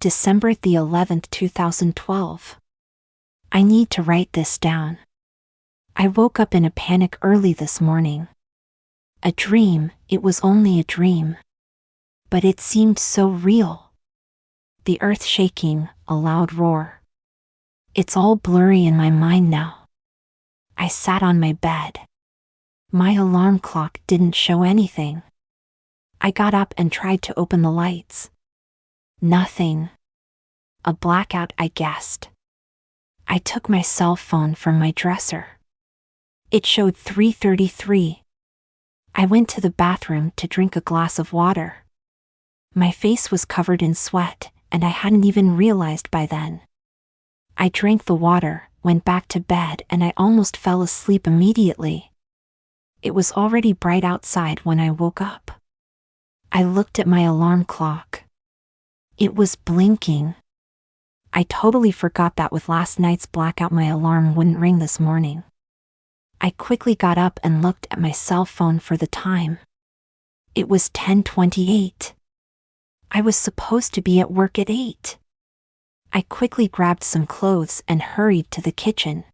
December the 11th, 2012. I need to write this down. I woke up in a panic early this morning. A dream, it was only a dream. But it seemed so real. The earth shaking, a loud roar. It's all blurry in my mind now. I sat on my bed. My alarm clock didn't show anything. I got up and tried to open the lights. Nothing. A blackout, I guessed. I took my cell phone from my dresser. It showed 3:33. I went to the bathroom to drink a glass of water. My face was covered in sweat, and I hadn't even realized by then. I drank the water, went back to bed, and I almost fell asleep immediately. It was already bright outside when I woke up. I looked at my alarm clock. It was blinking. I totally forgot that with last night's blackout my alarm wouldn't ring this morning. I quickly got up and looked at my cell phone for the time. It was 10:28. I was supposed to be at work at 8. I quickly grabbed some clothes and hurried to the kitchen.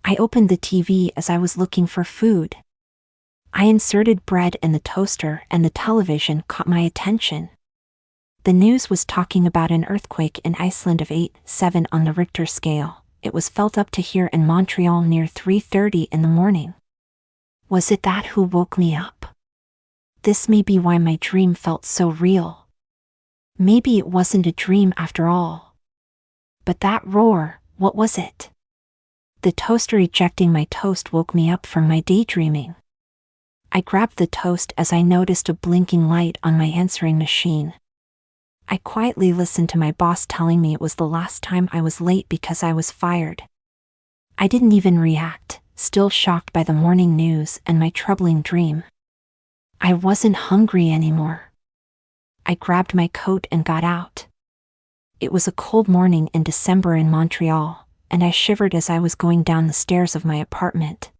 I opened the TV as I was looking for food. I inserted bread in the toaster and the television caught my attention. The news was talking about an earthquake in Iceland of 8.7 on the Richter scale. It was felt up to here in Montreal near 3:30 in the morning. Was it that who woke me up? This may be why my dream felt so real. Maybe it wasn't a dream after all. But that roar, what was it? The toaster ejecting my toast woke me up from my daydreaming. I grabbed the toast as I noticed a blinking light on my answering machine. I quietly listened to my boss telling me it was the last time I was late because I was fired. I didn't even react, still shocked by the morning news and my troubling dream. I wasn't hungry anymore. I grabbed my coat and got out. It was a cold morning in December in Montreal, and I shivered as I was going down the stairs of my apartment.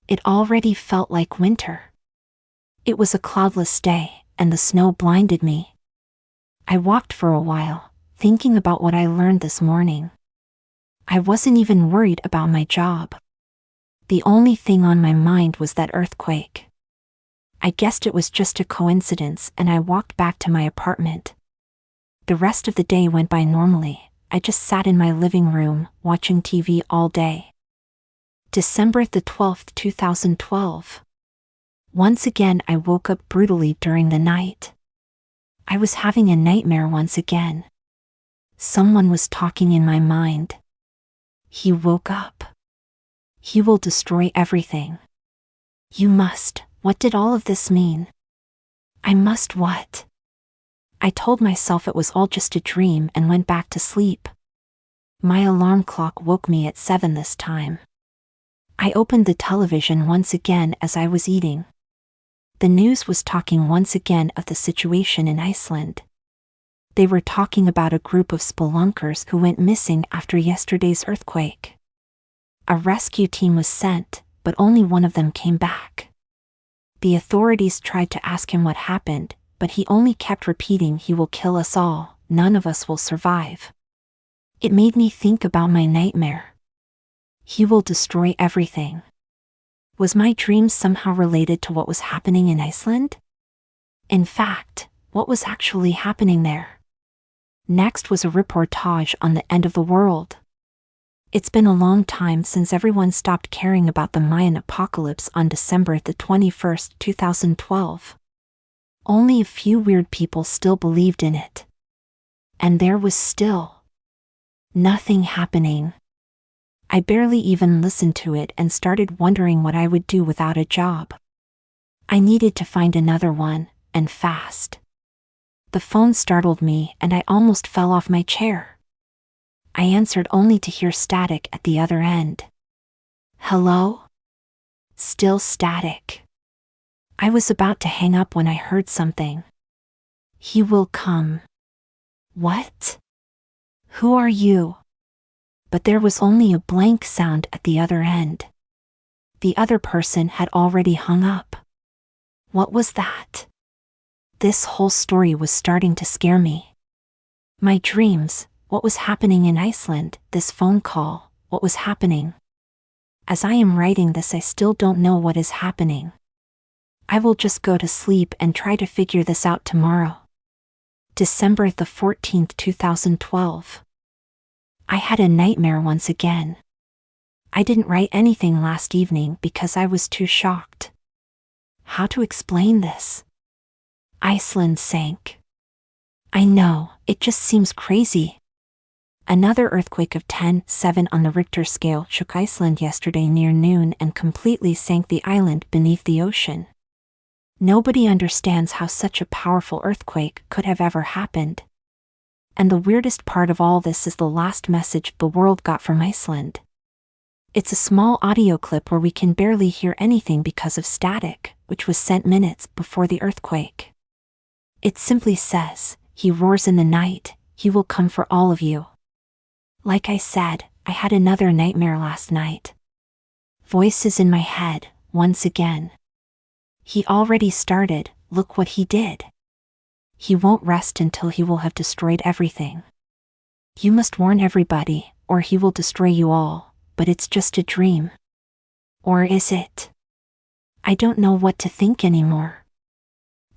It already felt like winter. It was a cloudless day, and the snow blinded me. I walked for a while, thinking about what I learned this morning. I wasn't even worried about my job. The only thing on my mind was that earthquake. I guessed it was just a coincidence and I walked back to my apartment. The rest of the day went by normally. I just sat in my living room, watching TV all day. December the 12th, 2012. Once again I woke up brutally during the night. I was having a nightmare once again. Someone was talking in my mind. He woke up. He will destroy everything. You must. What did all of this mean? I must what? I told myself it was all just a dream and went back to sleep. My alarm clock woke me at 7 this time. I opened the television once again as I was eating. The news was talking once again of the situation in Iceland. They were talking about a group of spelunkers who went missing after yesterday's earthquake. A rescue team was sent, but only one of them came back. The authorities tried to ask him what happened, but he only kept repeating, "He will kill us all, none of us will survive." It made me think about my nightmare. He will destroy everything. Was my dream somehow related to what was happening in Iceland? In fact, what was actually happening there? Next was a reportage on the end of the world. It's been a long time since everyone stopped caring about the Mayan apocalypse on December the 21st, 2012. Only a few weird people still believed in it. And there was still nothing happening. I barely even listened to it and started wondering what I would do without a job. I needed to find another one, and fast. The phone startled me and I almost fell off my chair. I answered only to hear static at the other end. Hello? Still static. I was about to hang up when I heard something. He will come. What? Who are you? But there was only a blank sound at the other end. The other person had already hung up. What was that? This whole story was starting to scare me. My dreams, what was happening in Iceland, this phone call, what was happening. As I am writing this, I still don't know what is happening. I will just go to sleep and try to figure this out tomorrow. December the 14th, 2012. I had a nightmare once again. I didn't write anything last evening because I was too shocked. How to explain this? Iceland sank. I know, it just seems crazy. Another earthquake of 10.7 on the Richter scale shook Iceland yesterday near noon and completely sank the island beneath the ocean. Nobody understands how such a powerful earthquake could have ever happened. And the weirdest part of all this is the last message the world got from Iceland. It's a small audio clip where we can barely hear anything because of static, which was sent minutes before the earthquake. It simply says, "He roars in the night, he will come for all of you." Like I said, I had another nightmare last night. Voices in my head, once again. He already started, look what he did. He won't rest until he will have destroyed everything. You must warn everybody, or he will destroy you all, but it's just a dream. Or is it? I don't know what to think anymore.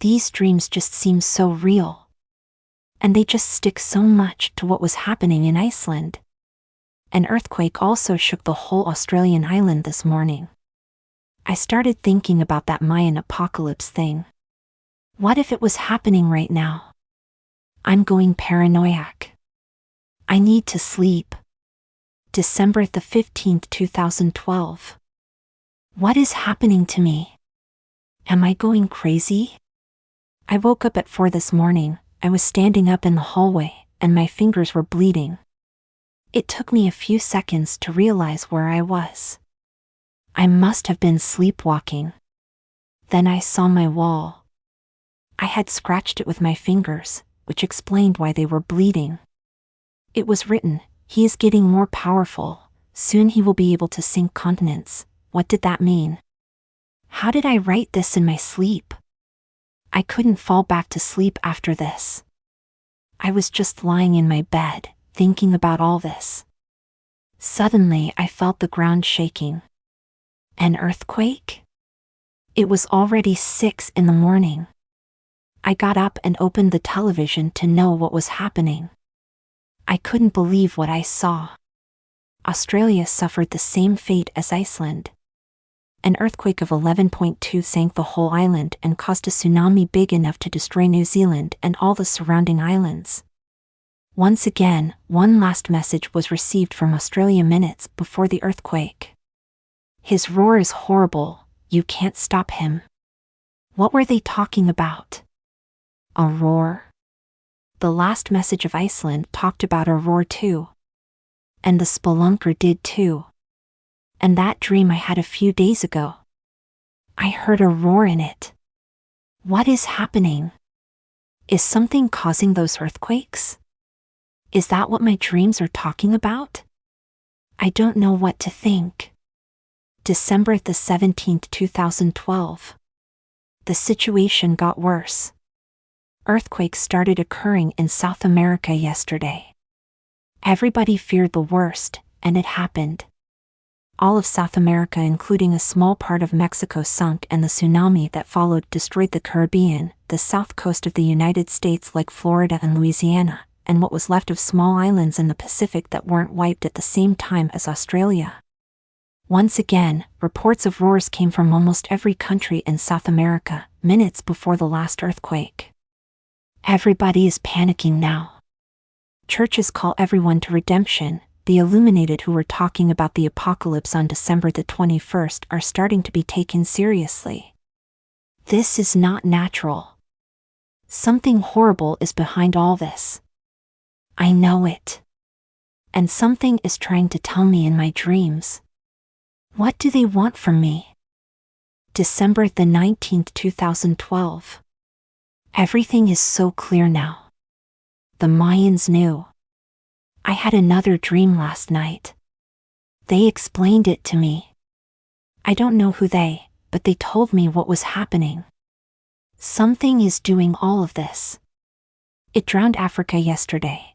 These dreams just seem so real. And they just stick so much to what was happening in Iceland. An earthquake also shook the whole Australian island this morning. I started thinking about that Mayan apocalypse thing. What if it was happening right now? I'm going paranoid. I need to sleep. December the 15th, 2012. What is happening to me? Am I going crazy? I woke up at 4 this morning. I was standing up in the hallway, and my fingers were bleeding. It took me a few seconds to realize where I was. I must have been sleepwalking. Then I saw my wall. I had scratched it with my fingers, which explained why they were bleeding. It was written, "He is getting more powerful, soon he will be able to sink continents." What did that mean? How did I write this in my sleep? I couldn't fall back to sleep after this. I was just lying in my bed, thinking about all this. Suddenly I felt the ground shaking. An earthquake? It was already 6 in the morning. I got up and opened the television to know what was happening. I couldn't believe what I saw. Australia suffered the same fate as Iceland. An earthquake of 11.2 sank the whole island and caused a tsunami big enough to destroy New Zealand and all the surrounding islands. Once again, one last message was received from Australia minutes before the earthquake. "His roar is horrible, you can't stop him." What were they talking about? A roar? The last message of Iceland talked about a roar too. And the spelunker did too. And that dream I had a few days ago. I heard a roar in it. What is happening? Is something causing those earthquakes? Is that what my dreams are talking about? I don't know what to think. December the 17th, 2012. The situation got worse. Earthquakes started occurring in South America yesterday. Everybody feared the worst, and it happened. All of South America, including a small part of Mexico, sunk, and the tsunami that followed destroyed the Caribbean, the south coast of the United States like Florida and Louisiana, and what was left of small islands in the Pacific that weren't wiped at the same time as Australia. Once again, reports of roars came from almost every country in South America, minutes before the last earthquake. Everybody is panicking now. Churches call everyone to redemption. The illuminated who were talking about the apocalypse on December the 21st are starting to be taken seriously. This is not natural. Something horrible is behind all this. I know it. And something is trying to tell me in my dreams. What do they want from me? December the 19th, 2012. Everything is so clear now. The Mayans knew. I had another dream last night. They explained it to me. I don't know who they, but they told me what was happening. Something is doing all of this. It drowned Africa yesterday,